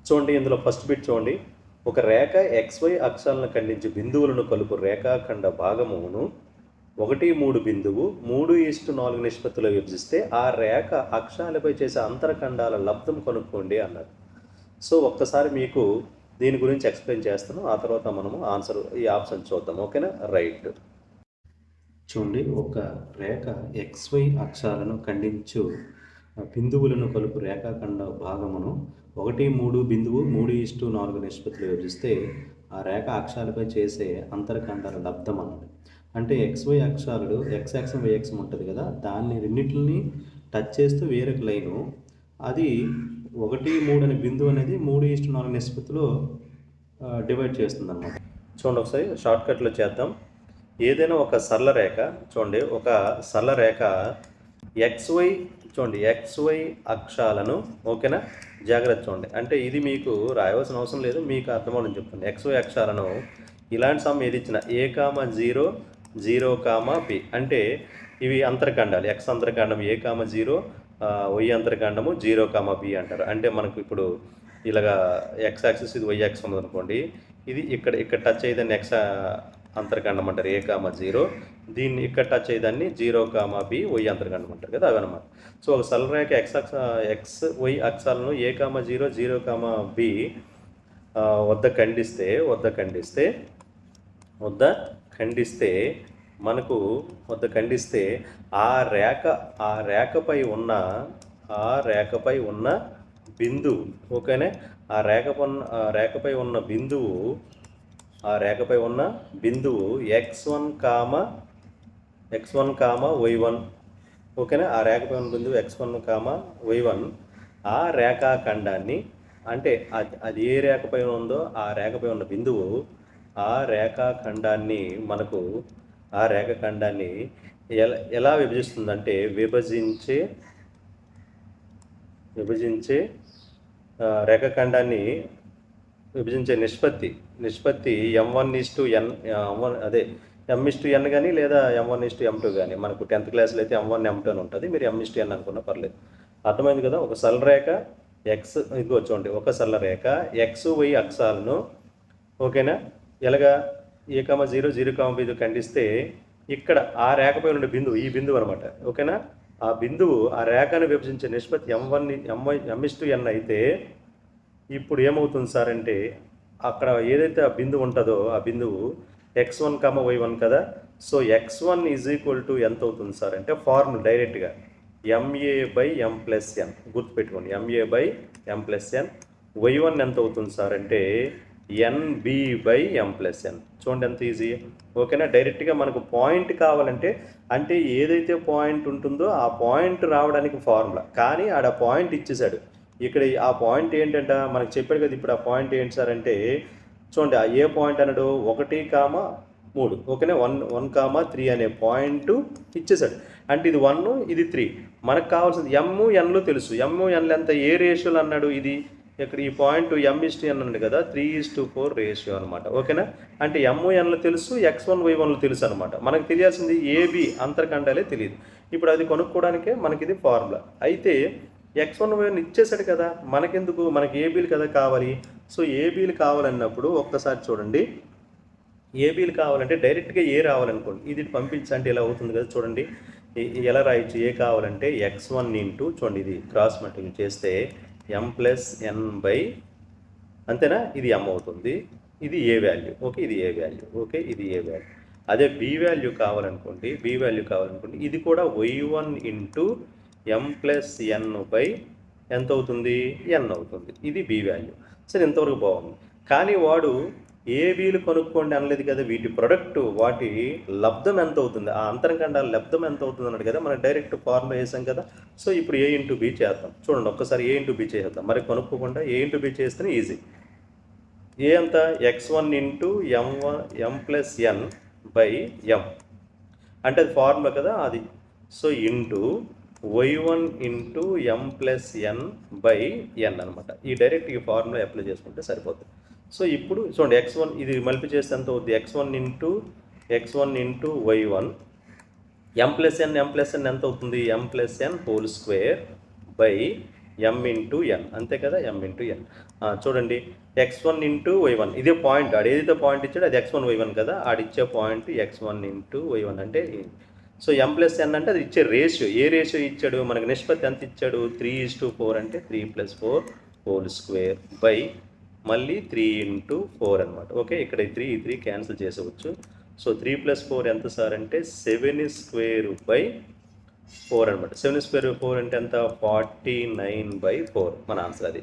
చూడండి, ఇందులో first bit చూడండి. ఒక రేఖ XY అక్షాలను ఖండించి బిందువులను కలుపు రేఖాఖండ భాగమును 1:3 బిందువు 3:4 నిష్పత్తిలో విభజిస్తే ఆ రేఖ అక్షాలపై చేసే అంతరఖండాల లబ్ధం కనుక్కోండి అన్నాడు. సో ఒక్కసారి మీకు దీని గురించి ఎక్స్ప్లెయిన్ చేస్తాను, ఆ తర్వాత మనము ఈ ఆప్షన్ చూద్దాం. ఓకేనా? రైట్. చూడండి, ఒక రేఖ XY అక్షాలను ఖండించు బిందువులను కలుపు రేఖాఖండ భాగమును 1:3 బిందువు 3:4 నిష్పత్తిలో విభజిస్తే ఆ రేఖ అక్షాలపై చేసే అంతరఖండాల లబ్ధం అన్నది. అంటే XY అక్షాలు X అక్షం Y అక్షం ఉంటుంది కదా, దాన్ని రెండింటిని టచ్ చేస్తూ వేరొక లైను, అది 1:3 అనే బిందువు అనేది 3:4 నిష్పత్తిలో డివైడ్ చేస్తుంది అన్నమాట. చూడండి, ఒకసారి షార్ట్కట్లో చేద్దాం. ఏదైనా ఒక సరళ రేఖ చూడండి, ఒక సరళ రేఖ XY అక్షాలను, ఓకేనా, జాగ్రత్త చూడండి. అంటే ఇది మీకు రాయవలసిన అవసరం లేదు, మీకు అర్థమవుతుందని చెప్తాను. XY అక్షాలను ఇలాంటి సమ్ ఏది ఇచ్చిన A,0 0,B అంటే ఇవి అంతరఖండాలు. X అంతరఖండం A,0, Y అంతరఖండము 0,B అంటారు. అంటే మనకు ఇప్పుడు ఇలాగా X యాక్సిస్, ఇది Y యాక్సిస్ ఉంది అనుకోండి, ఇది ఇక్కడ టచ్ అయ్యేదాన్ని X అంతరఖండం అంటారు A,0, దీన్ని ఇక్కడ టచ్ అయ్యేదాన్ని 0,B Y అంతరఖండం అంటారు కదా, అవన్నమాట. సో ఒక సరళరేఖ XY అక్షాలను A,0, 0,B వద్ద ఖండిస్తే ఆ రేఖపై ఉన్న బిందువు, ఓకేనే, ఆ రేఖపై ఉన్న బిందువు x1, y1, ఓకేనా. ఆ రేఖపై ఉన్న బిందువు x1, y1 ఆ రేఖాఖండాన్ని, అంటే అది ఏ రేఖపై ఉందో ఆ రేఖపై ఉన్న బిందువు ఆ రేఖాఖండాన్ని ఎలా విభజిస్తుందంటే విభజించే రేఖాఖండాన్ని విభజించే నిష్పత్తి M1:n, అదే M:n కానీ లేదా M1:m2 కానీ. మనకు 10th క్లాస్లో అయితే M1, M2 అని ఉంటుంది, మీరు M:n అనుకున్నా పర్లేదు. అర్థమైంది కదా. ఒక సరళరేఖ ఇదిగో చూడండి, ఒక సరళరేఖ XY అక్షాలను, ఓకేనా, ఎలాగా A,0, 0,B ఖండిస్తే ఇక్కడ ఆ రేఖపై ఉన్న బిందువు ఈ బిందువు అనమాట, ఓకేనా. ఆ బిందువు ఆ రేఖను విభజించే నిష్పత్తి M:n అయితే ఇప్పుడు ఏమవుతుంది సార్ అంటే, అక్కడ ఏదైతే ఆ బిందువు ఉంటుందో ఆ బిందువు x1, y1 కదా. సో x1 ఎంత అవుతుంది సార్ అంటే, ఫార్ములా డైరెక్ట్గా MA/M+n గుర్తుపెట్టుకోండి, MA/M+n. y1 ఎంత అవుతుంది సార్ అంటే NB/M+n. చూడండి ఎంత ఈజీ, ఓకేనా. డైరెక్ట్గా మనకు పాయింట్ కావాలంటే, అంటే ఏదైతే పాయింట్ ఉంటుందో ఆ పాయింట్ రావడానికి ఫార్ములా, కానీ ఆడ పాయింట్ ఇచ్చేసాడు. ఇక్కడ ఆ పాయింట్ ఏంటంట మనకు చెప్పాడు కదా. ఇప్పుడు ఆ పాయింట్ ఏంటి సార్ అంటే, చూడండి, ఆ ఏ పాయింట్ అన్నాడు 1,3, ఓకేనా, 1,3 అనే పాయింట్ ఇచ్చేసాడు. అంటే ఇది 1, ఇది 3. మనకు కావాల్సింది M,Nలో తెలుసు. M,Nలో ఎంత ఏ రేషియోలు అన్నాడు, ఇది ఇక్కడ ఈ పాయింట్ M:n అన్నాడు కదా, 3:4 రేషియో అనమాట, ఓకేనా. అంటే M,Nలో తెలుసు, X1, Y1లో తెలుసు అనమాట. మనకు తెలియాల్సింది AB అంతరఖండాలే తెలియదు. ఇప్పుడు అది కొనుక్కోవడానికే మనకి ఇది ఫార్ములా. అయితే X1, Y1 ఇచ్చేసాడు కదా, మనకెందుకు, మనకి ఏబీలు కదా కావాలి. సో ఏబీలు కావాలన్నప్పుడు ఒక్కసారి చూడండి, ఏబీలు కావాలంటే డైరెక్ట్గా ఏ రావాలనుకోండి, ఇది పంపించంటే ఇలా అవుతుంది కదా. చూడండి ఎలా రాయొచ్చు, ఏ కావాలంటే x1 ఇంటూ, చూడండి ఇది క్రాస్ మల్టిప్లికేషన్ చేస్తే M+n బై, అంతేనా, ఇది M అవుతుంది, ఇది ఏ వాల్యూ, ఓకే, ఇది ఏ వాల్యూ, ఓకే, ఇది ఏ వాల్యూ. అదే బి వాల్యూ కావాలనుకోండి, ఇది కూడా y1 ఇంటూ M+n బై ఎంత అవుతుంది, n అవుతుంది, ఇది బి వాల్యూ. సరే, ఇంతవరకు బాగుంది. కానీ వాడు ఏబీలు కొనుక్కోండి అనలేదు కదా, వీటి ప్రొడక్ట్, వాటి లబ్ధం ఎంత అవుతుంది, ఆ అంతరఖండాల లబ్ధం ఎంత అవుతుంది అన్నాడు కదా. మనం డైరెక్ట్ ఫార్ములా వేసాం కదా. సో ఇప్పుడు A/B చేద్దాం. చూడండి, ఒక్కసారి A/B చేద్దాం, మరి కొనుక్కోకుండా A/B చేస్తేనే ఈజీ. ఏ అంత x1 into M+n by M, అంటే అది ఫార్ములా కదా అది. So into y1 into M+n by n అనమాట. ఈ డైరెక్ట్ ఈ ఫార్ములా అప్లై చేసుకుంటే సరిపోతుంది. సో ఇప్పుడు చూడండి, x1 ఇది మల్టిప్లై చేస్తే ఎంత అవుతుంది, x1 ఇంటూ y1, M+n ఎంత అవుతుంది, M+n whole square by M into N, అంతే కదా, ఎం ఇంటూ ఎన్. చూడండి, x1 ఇంటూ y1, ఇదే పాయింట్, ఆడు ఏదైతే పాయింట్ ఇచ్చాడో అది x1 y1 కదా, ఆడిచ్చే పాయింట్ x1 ఇంటూ y1 అంటే. సో ఎం ప్లస్ ఎన్ అంటే అది ఇచ్చే రేషియో, ఏ రేషియో ఇచ్చాడు మనకి, నిష్పత్తి ఎంత ఇచ్చాడు, 3:4 అంటే 3+4 హోల్ స్క్వేర్ బై మళ్ళీ 3x4 అనమాట. ఓకే, ఇక్కడ 3 క్యాన్సిల్ చేసేవచ్చు. సో 3+4 ఎంత సార్ అంటే 7² బై 4 అనమాట. 7² అంటే ఎంత, 49/4 మన ఆన్సర్ అది.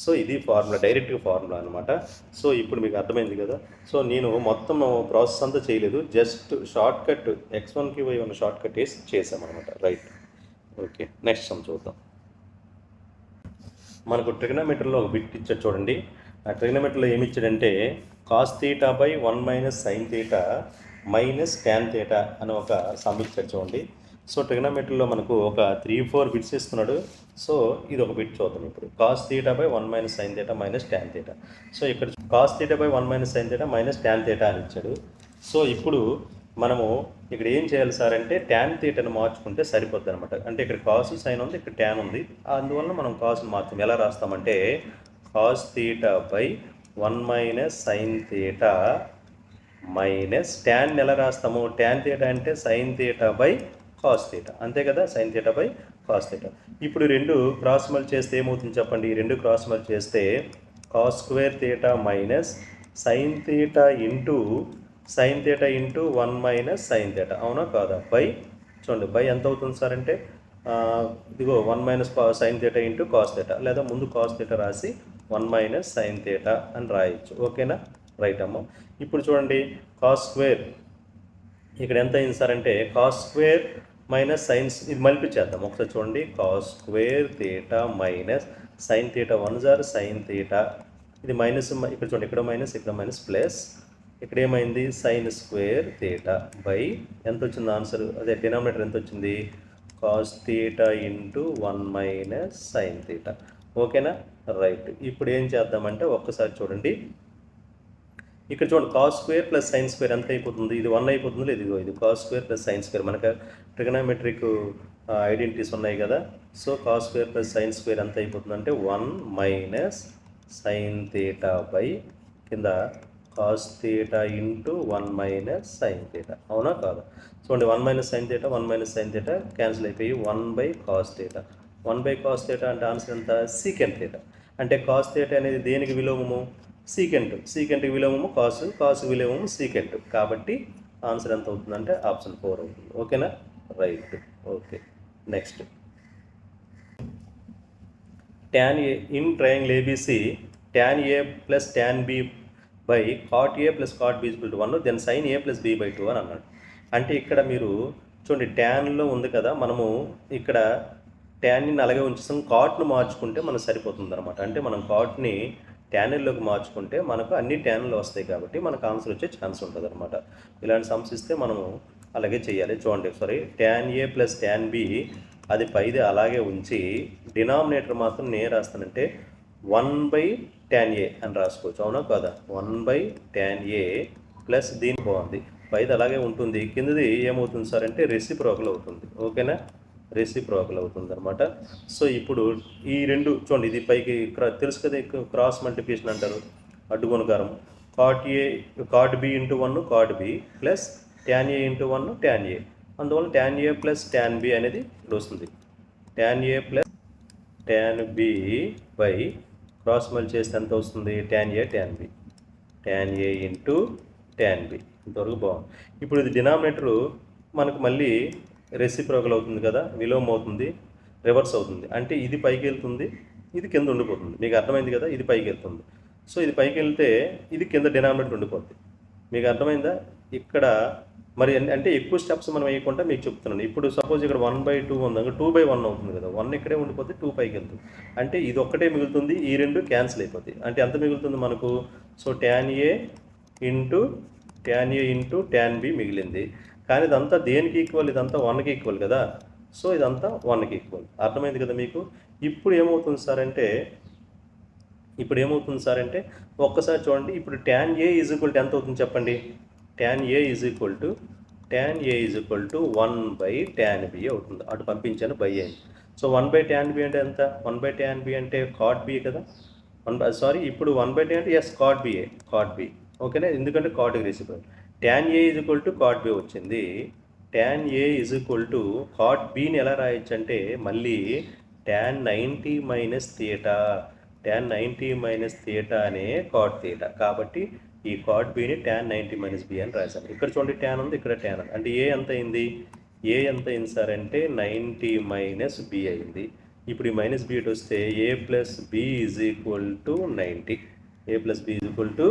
సో ఇది ఫార్ములా, డైరెక్ట్గా ఫార్ములా అనమాట. సో ఇప్పుడు మీకు అర్థమైంది కదా. సో నేను మొత్తం ప్రాసెస్ అంతా చేయలేదు, జస్ట్ షార్ట్ కట్ x1కి y1 షార్ట్ కట్ వేసి చేసామన్నమాట. రైట్, ఓకే, నెక్స్ట్ సమ్ చూద్దాం. మనకు ట్రిగ్నోమెట్రీలో ఒక బిట్ ఇచ్చాడు చూడండి. ఆ ట్రిగ్నోమెట్రీలో ఏమి ఇచ్చాడంటే cos theta by 1 - sin theta minus tan theta అని ఒక సమ్ ఇచ్చాడు చూడండి. సో ట్రిగ్నోమెట్రీలో మనకు ఒక 3-4 బిట్స్ ఇస్తున్నాడు. సో ఇది ఒక బిట్ చూద్దాం ఇప్పుడు. Cos theta by 1 - sin theta minus tan theta. So ఇక్కడ cos theta by 1 - sin theta minus tan theta అని ఇచ్చాడు. సో ఇప్పుడు మనము ఇక్కడ ఏం చేయాలి సార్ అంటే ట్యాన్ తీటాను మార్చుకుంటే సరిపోద్ది అనమాట. అంటే ఇక్కడ కాసు సైన్ ఉంది, ఇక్కడ ట్యాన్ ఉంది, అందువల్ల మనం కాసును మార్చాం. ఎలా రాస్తామంటే cos theta by 1 - sin theta minus tan ఎలా రాస్తాము, ట్యాన్ తీటా అంటే sine theta by cos theta, అంతే కదా, sine theta by cos theta. ఇప్పుడు రెండు క్రాస్ మల్ చేస్తే ఏమవుతుంది చెప్పండి, ఈ రెండు క్రాస్ మల్ చేస్తే cos square theta minus sine theta into sine theta into 1 - sin theta, అవునా కాదా, బై చూడండి బై ఎంత అవుతుంది సార్ అంటే ఇదిగో 1 - sin theta into cos theta, లేదా ముందు కాస్ తీటా రాసి 1 - sin తీటా అని రాయొచ్చు. ఓకేనా, రైట్ అమ్మ. ఇప్పుడు చూడండి కాస్ స్క్వేర్ ఇక్కడ ఎంత అయింది సార్ అంటే కాస్ స్క్వేర్ మైనస్ సైన్స్, ఇది మల్టిప్లై చేద్దాం ఒకసారి చూడండి. Cos square theta minus sine theta 1 sin theta, ఇది మైనస్, ఇక్కడ చూడండి ఇక్కడ మైనస్ ఇక్కడ మైనస్ ప్లస్, ఇక్కడ ఏమైంది సైన్ స్క్వేర్ తీటా బై ఎంత వచ్చింది ఆన్సర్, అదే డినామినేటర్ ఎంత వచ్చింది, cos theta into 1 - sin theta. ఓకేనా, రైట్. ఇప్పుడు ఏం చేద్దామంటే ఒక్కసారి చూడండి, ఇక్కడ చూడండి cos square plus sine square ఎంత అయిపోతుంది, ఇది 1 అయిపోతుంది, లేదు ఇది cos square plus sine square, మనకు ట్రిగనామెట్రిక్ ఐడెంటిటీస్ ఉన్నాయి కదా. So cos square plus sine square ఎంత అయిపోతుంది అంటే 1 - sin తీటా బై కింద cos theta into 1 - sin theta, అవునా కాదా. చూడండి 1 - sin theta 1 - sin theta cancel అయిపోయి 1/cos తీటా, 1/cos తీటా అంటే ఆన్సర్ ఎంత, సీకెంట్ తీటా. అంటే కాస్ తీటా అనేది దేనికి విలోమము, సీకెంట్కి విలోమము కాసు విలోమము సీకెంట్, కాబట్టి ఆన్సర్ ఎంత అవుతుందంటే ఆప్షన్ 4 అవుతుంది. ఓకేనా, right, okay. Next tan A in triangle ABC tan A plus tan B by cot A plus cot B = 1, then sin A ప్లస్ B/2 అని అన్నాడు. అంటే ఇక్కడ మీరు చూడండి ట్యాన్లో ఉంది కదా, మనము ఇక్కడ ట్యాన్ని అలాగే ఉంచేస్తాం, కాట్ను మార్చుకుంటే మనకు సరిపోతుంది అనమాట. అంటే మనం కాట్ని ట్యాన్లోకి మార్చుకుంటే మనకు అన్ని ట్యాన్లు వస్తాయి, కాబట్టి మనకు ఆన్సర్ వచ్చే ఛాన్స్ ఉంటుంది అనమాట. ఇలాంటి సమ్స్ ఇస్తే మనము అలాగే చేయాలి. చూడండి sorry, tan A plus tan B అది పైది అలాగే ఉంచి డినామినేటర్ మాత్రం నేను రాస్తానంటే 1/tan A అని రాసుకోవచ్చు, అవునా కాదా, 1/tan A ప్లస్ దీని బాగుంది పైది అలాగే ఉంటుంది, కిందది ఏమవుతుంది సార్ అంటే రెసిప్రోకల్ అవుతుంది. ఓకేనా, రెసిప్రోకల్ అవుతుంది అనమాట. సో ఇప్పుడు ఈ రెండు చూడండి, ఇది పైకి తెలుసు కదా క్రాస్ మల్టిప్లికేషన్ అంటారు, అడ్డుగుణకారం. cot B into 1 cot B plus tan A into 1 tan A, అందువల్ల tan A plus tan B అనేది ఇక్కడ వస్తుంది. tan A plus tan B by cross multi చేస్తే ఎంత వస్తుంది, tan A tan B, tan A into tan B, ఇంతవరకు బాగుంది. ఇప్పుడు ఇది డినామినేటరు మనకు మళ్ళీ రెసిప్రోకల్ అవుతుంది కదా, విలోమం అవుతుంది, రివర్స్ అవుతుంది. అంటే ఇది పైకి వెళ్తుంది, ఇది కింద ఉండిపోతుంది. మీకు అర్థమైంది కదా, ఇది పైకి వెళ్తుంది. సో ఇది పైకి వెళ్తే ఇది కింద డినామినేటర్ ఉండిపోతుంది. మీకు అర్థమైందా ఇక్కడ మరి, అంటే ఎక్కువ స్టెప్స్ మనం వేయకుండా మీకు చెప్తున్నాను. ఇప్పుడు సపోజ్ ఇక్కడ 1/2 ఉంది, 2/1 అవుతుంది కదా, 1 ఇక్కడే ఉండిపోతే 2 పైకి వెళ్తుంది. అంటే ఇది ఒక్కటే మిగులుతుంది, ఈ రెండు క్యాన్సిల్ అయిపోతాయి. అంటే ఎంత మిగులుతుంది మనకు, so tan A into tan B మిగిలింది. కానీ ఇదంతా దేనికి ఈక్వల్, ఇదంతా 1కి ఈక్వల్ కదా, సో ఇదంతా 1కి ఈక్వల్. అర్థమైంది కదా మీకు. ఇప్పుడు ఏమవుతుంది సార్ అంటే ఒక్కసారి చూడండి, ఇప్పుడు tan A = ఎంత అవుతుంది చెప్పండి, tan A = 1/tan B అవుతుంది. అటు పంపించాను బై అయింది. సో 1/tan b అంటే ఎంత? 1/tan b అంటే cot b కదా. ఇప్పుడు 1/tan అంటే ఎస్ cot b ఓకేనా, ఎందుకంటే cotకి reciprocal. tan a is equal to cot b వచ్చింది. tan a is equal to cot bని ఎలా రాయొచ్చు అంటే మళ్ళీ tan 90 minus theta. tan 90 minus theta అనే cot థీటా. కాబట్టి ఈ cot bని tan 90 మైనస్ b అని రాశాను. ఇక్కడ చూడండి tan ఉంది, ఇక్కడ tan ఉంది. అంటే ఏ ఎంత అయింది? ఏ ఎంత అయింది సార్ అంటే 90 మైనస్ b అయింది. ఇప్పుడు ఈ మైనస్ బి వస్తే A plus B is equal to 90. A plus B is equal to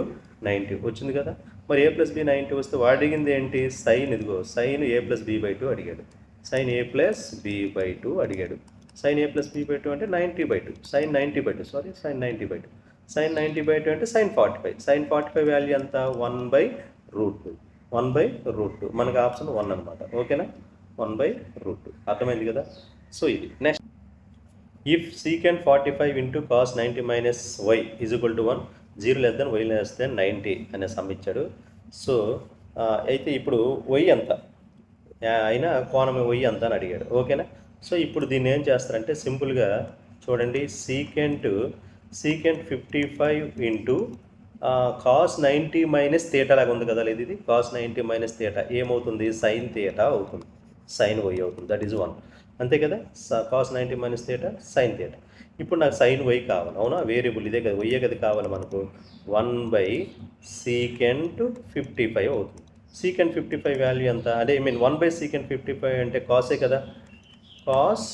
90 వచ్చింది కదా. మరి ఏ ప్లస్ బి 90 వస్తే వాడు అడిగింది ఏంటి? సైన్. ఇదిగో sine A plus B by 2 అడిగాడు. Sine A plus B by 2 అడిగాడు. Sine A plus B by 2 అంటే 90/2. Sign 90/2 sign 90/2. సైన్ 90/2 అంటే సైన్ 45. సైన్ 45 వాల్యూ ఎంత? 1/√2. 1/√2 మనకు ఆప్షన్ 1 అనమాట. ఓకేనా, 1/√2. అర్థమైంది కదా. సో ఇది next, if secant 45 into cos 90 minus Y is equal to 1, 0 less than Y less than 90 అనే సమ్ ఇచ్చాడు. సో అయితే ఇప్పుడు వై ఎంత అయినా కోణం వై ఎంత అని అడిగాడు. ఓకేనా. సో ఇప్పుడు దీన్ని ఏం చేస్తారంటే సింపుల్గా చూడండి, secant 55 into cos 90 minus theta లాగా ఉంది కదా. లేదు, ఇది కాస్ 90 మైనస్ థీటా ఏమవుతుంది? సైన్ థీటా అవుతుంది. సైన్ వై అవుతుంది. That is 1. అంతే కదా. Cos 90 minus theta sine theta. ఇప్పుడు నాకు సైన్ వై కావాలి. అవునా, వేరియబుల్ ఇదే కదా, వైయే కదా కావాలి మనకు. 1/సీకెంట్ 55 అవుతుంది. సీకెంట్ 55 వాల్యూ ఎంత అంటే 1/సీకెంట్ 55 అంటే కాసే కదా. కాస్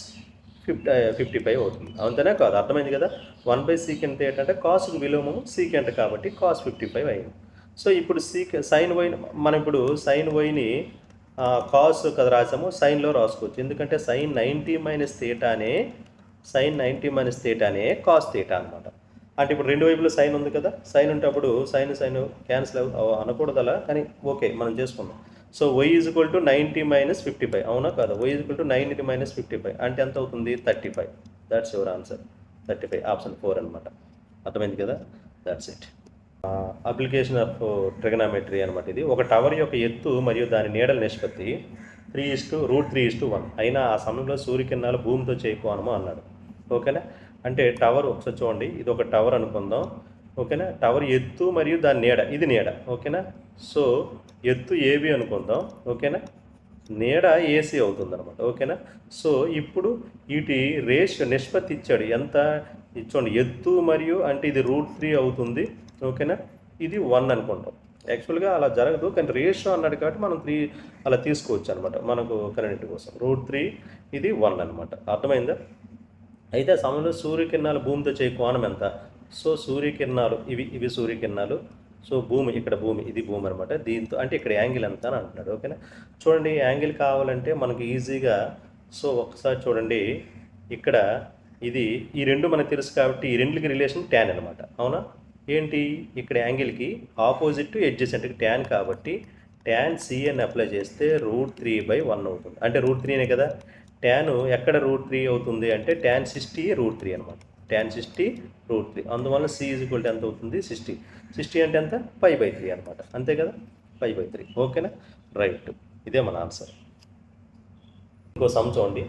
55 అవుతుంది. అంతేనా కాదు? అర్థమైంది కదా. 1/సీకెంట్ థీటా అంటే కాస్కి విలోమము సీకెంట్ కాబట్టి కాస్ 55 అయింది. సో ఇప్పుడు సైన్ వై మనం ఇప్పుడు సైన్ వైని కాస్ కదా రాసాము, సైన్లో రాసుకోవచ్చు. ఎందుకంటే సైన్ 90 మైనస్ థీటానే కాస్ థీటా అనమాట. అంటే ఇప్పుడు రెండు వైపులో సైన్ ఉంది కదా. సైన్ ఉంటే అప్పుడు సైన్ క్యాన్సిల్ అనకూడదు అలా, కానీ ఓకే మనం చేసుకుందాం. So Y is equal to 90 minus 55. అవునా కాదా? Y is equal to 90 minus 55 అంటే ఎంత అవుతుంది? 35. That's your answer. 35 ఆప్షన్ 4 అనమాట. అర్థమైంది కదా. That's it. Application of trigonometry అనమాట ఇది. ఒక టవర్ యొక్క ఎత్తు మరియు దాని నీడల నిష్పత్తి 3:1 అయినా ఆ సమయంలో సూర్యకిరణాలు భూమితో చేరుకోనము అన్నాడు. ఓకేనా. అంటే టవర్ ఒకసారి చూడండి, ఇది ఒక టవర్ అనుకుందాం. ఓకేనా. టవర్ ఎత్తు మరియు దాని నీడ, ఇది నీడ. ఓకేనా. సో ఎత్తు ఏబి అనుకుందాం. ఓకేనా. నీడ ఏసీ అవుతుంది అనమాట. ఓకేనా. సో ఇప్పుడు వీటి నిష్పత్తి ఇచ్చాడు. ఎంత ఇచ్చోండి, ఎత్తు మరియు అంటే ఇది √3 అవుతుంది. ఓకేనా. ఇది 1 అనుకుంటాం. యాక్చువల్గా అలా జరగదు, కానీ రేషియో అన్నాడు కాబట్టి మనం 3 అలా తీసుకోవచ్చు అనమాట మనకు కరెంట్ కోసం. √3 ఇది 1 అనమాట. అర్థమైందా. అయితే ఆ సమయంలో సూర్యకిరణాలు భూమితో చేయ కోణం ఎంత? సో సూర్యకిరణాలు ఇవి సూర్యకిరణాలు. సో భూమి, ఇక్కడ భూమి, ఇది భూమి అనమాట. దీంతో అంటే ఇక్కడ యాంగిల్ ఎంత అని అంటున్నాడు. ఓకేనా. చూడండి, యాంగిల్ కావాలంటే మనకు ఈజీగా, సో ఒకసారి చూడండి, ఇక్కడ ఈ రెండు మనకు తెలుసు కాబట్టి ఈ రెండుకి రిలేషన్ ట్యాన్ అనమాట. అవునా. ఏంటి, ఇక్కడ యాంగిల్కి ఆపోజిట్ టు ఎడ్జెసెంట్ ట్యాన్ కాబట్టి ట్యాన్ సి అని అప్లై చేస్తే √3/1 అవుతుంది. అంటే √3నే కదా. ట్యాన్ ఎక్కడ √3 అవుతుంది అంటే ట్యాన్ 60 √3 అనమాట. ట్యాన్ 60 √3. అందువల్ల సి ఈజ్ ఈక్వల్ టు ఎంత అవుతుంది? 60 అంటే ఎంత? π/3 అనమాట. అంతే కదా, π/3. ఓకేనా. రైట్, ఇదే మన ఆన్సర్. ఇంకో సమ్ చూడండి,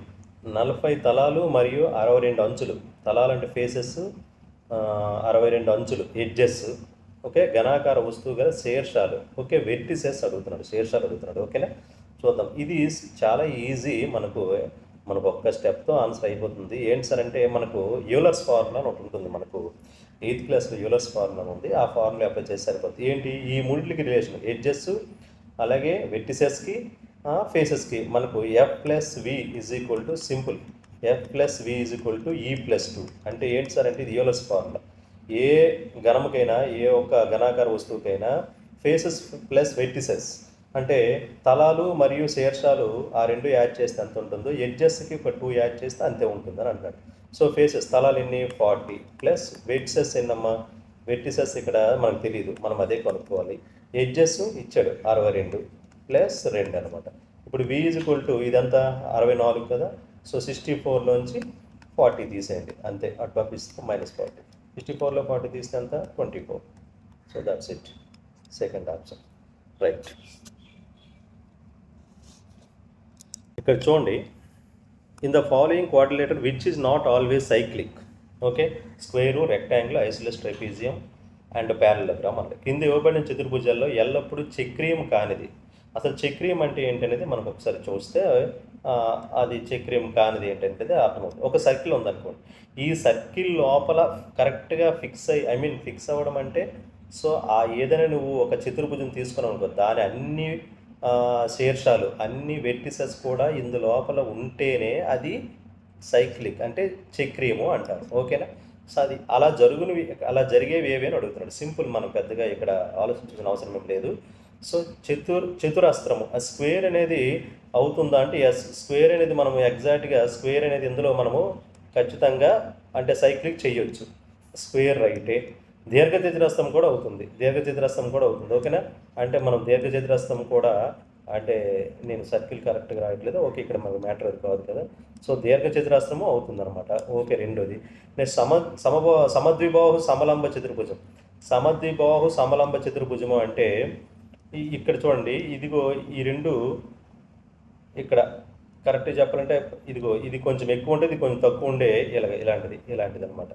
40 తలాలు మరియు 62 అంచులు. తలాలు అంటే ఫేసెస్, 62 అంచులు ఎడ్జెస్. ఓకే, ఘనాకార వస్తువు గల శీర్షాలు. ఓకే, వెర్టిసెస్ అడుగుతున్నాడు, శీర్షాలు అడుగుతున్నాడు. ఓకేనా. చూద్దాం. ఇది చాలా ఈజీ, మనకు ఒక్క స్టెప్తో ఆన్సర్ అయిపోతుంది. ఏంటి సార్ అంటే మనకు యూలర్స్ ఫార్ములా అని ఒకటి ఉంటుంది. మనకు 8th క్లాస్లో యూలర్స్ ఫార్ములా ఉంది. ఆ ఫార్ములా అప్లై చేసి సరిపోతుంది. ఏంటి, ఈ మూడింటికి రిలేషన్ ఎడ్జెస్ అలాగే వెర్టిసెస్కి ఫేసెస్కి మనకు F+V is equal to simple F+V is equal to E+2. అంటే ఏంటి సార్ అంటే ఇది యూలర్స్ ఫార్ములా. ఏ గణముకైనా, ఏ ఒక్క ఘనాకార వస్తువుకైనా ఫేసెస్ ప్లస్ వెర్టిసెస్ అంటే తలాలు మరియు శీర్షాలు ఆ రెండు యాడ్ చేస్తే ఎంత ఉంటుందో, ఎడ్జెస్కి ఒక 2 యాడ్ చేస్తే అంతే ఉంటుందని అంటాడు. సో ఫేసెస్ తలాలు ఎన్ని? 40 ప్లస్ వెర్టిసెస్ ఎన్నమ్మా? వెర్టిసెస్ ఇక్కడ మనకు తెలియదు, మనం అదే కనుక్కోవాలి. ఎడ్జెస్ ఇచ్చాడు 62 ప్లస్ 2 అనమాట. ఇప్పుడు V ఈజ్ ఈక్వల్ టు ఇదంతా 64 కదా. సో 64లోంచి 40 తీసేయండి, అంతే. అటు పంపిస్తే -40. 64లో 40 తీస్తే ఎంత? 24. So that's it, second option. Right. ఇక్కడ చూడండి, in the following quadrilateral which is not always cyclic. Okay, square, rectangle, isosceles, trapezium and parallelogram అంటే కింద ఇవ్వబడిన చతుర్భుజాల్లో ఎల్లప్పుడూ చక్రీయం కానిది. అసలు చక్రీయం అంటే ఏంటనేది మనం ఒకసారి చూస్తే అది చక్రీయం కానిది ఏంటంటే అర్థమవుతుంది. ఒక సర్కిల్ ఉందనుకోండి, ఈ సర్కిల్ లోపల కరెక్ట్గా ఫిక్స్ అవ్వడం అంటే, సో ఆ ఏదైనా నువ్వు ఒక చతుర్భుజం తీసుకున్నావు అనుకో, దాని అన్ని శీర్షాలు అన్ని వెర్టిసెస్ కూడా ఇందు లోపల ఉంటేనే అది సైక్లిక్ అంటే చక్రీయము అంటారు. ఓకేనా? సో అది అలా జరిగేవి ఏవి అని అడుగుతున్నాడు. సింపుల్, మనం పెద్దగా ఇక్కడ ఆలోచించాల్సిన అవసరం ఏం లేదు. సో చతురస్రము ఆ స్క్వేర్ అనేది అవుతుందా అంటే ఎస్, స్క్వేర్ అనేది మనము ఎగ్జాక్ట్గా స్క్వేర్ అనేది ఇందులో మనము ఖచ్చితంగా అంటే సైక్లిక్ చేయొచ్చు. స్క్వేర్ రైటే. దీర్ఘచతురస్రం కూడా అవుతుంది, ఓకేనా? అంటే మనం దీర్ఘచతురస్రం కూడా అంటే నేను సర్కిల్ కరెక్ట్గా రాయట్లేదు. ఓకే, ఇక్కడ మనకు మ్యాటర్ అది కాదు కదా. సో దీర్ఘచతురస్రము అవుతుందన్నమాట. ఓకే, రెండోది నెక్స్ట్ సమద్విబాహు సమలంబ చతుర్భుజం. సమద్విబాహు సమలంబ చతుర్భుజము అంటే ఇక్కడ చూడండి, ఇదిగో ఈ రెండు ఇక్కడ కరెక్ట్గా చెప్పాలంటే ఇదిగో ఇది కొంచెం ఎక్కువ ఉంటే ఇది కొంచెం తక్కువ ఉండే ఇలాంటిది అనమాట.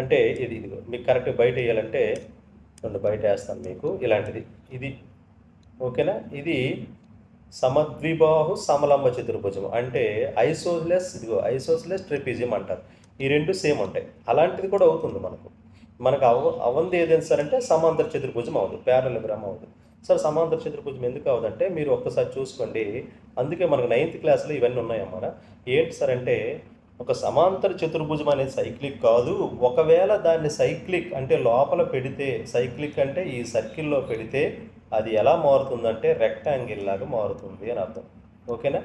అంటే ఇదిగో మీకు కరెక్ట్ బయట వేయాలంటే రెండు బయట వేస్తాను మీకు ఇలాంటిది ఇది. ఓకేనా? ఇది సమద్విబాహు సమలంబ చతుర్భుజం అంటే ఐసోస్లెస్ ట్రెపీజియం అంటారు. ఈ రెండు సేమ్ ఉంటాయి. అలాంటిది కూడా అవుతుంది మనకు అవంది ఏదైనా సరే అంటే సమాంతర చతుర్భుజం అవుతుంది, ప్యారలగ్రామ్ అవుతుంది. సార్ సమాంతర చతుర్భుజం ఎందుకు అవుతుందంటే మీరు ఒక్కసారి చూసుకోండి. అందుకే మనకు 9th క్లాస్లో ఇవన్నీ ఉన్నాయన్నమాట. ఏంటి సార్ అంటే ఒక సమాంతర చతుర్భుజం అనేది సైక్లిక్ కాదు. ఒకవేళ దాన్ని సైక్లిక్ అంటే లోపల పెడితే, సైక్లిక్ అంటే ఈ సర్కిల్లో పెడితే అది ఎలా మారుతుందంటే రెక్టాంగిల్ లాగా మారుతుంది అని అర్థం. ఓకేనా?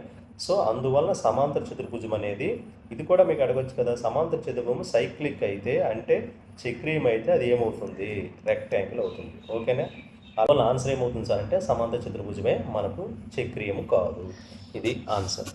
సో అందువల్ల సమాంతర చతుర్భుజం అనేది ఇది కూడా మీకు అడగొచ్చు కదా, సమాంతర చతుర్భుజం సైక్లిక్ అయితే అంటే చక్రీయం అయితే అది ఏమవుతుంది, రెక్టాంగిల్ అవుతుంది. ఓకేనా? అందువల్ల ఆన్సర్ ఏమవుతుంది సార్ అంటే సమాంతర చతుర్భుజమే మనకు చక్రీయము కాదు. ఇది ఆన్సర్.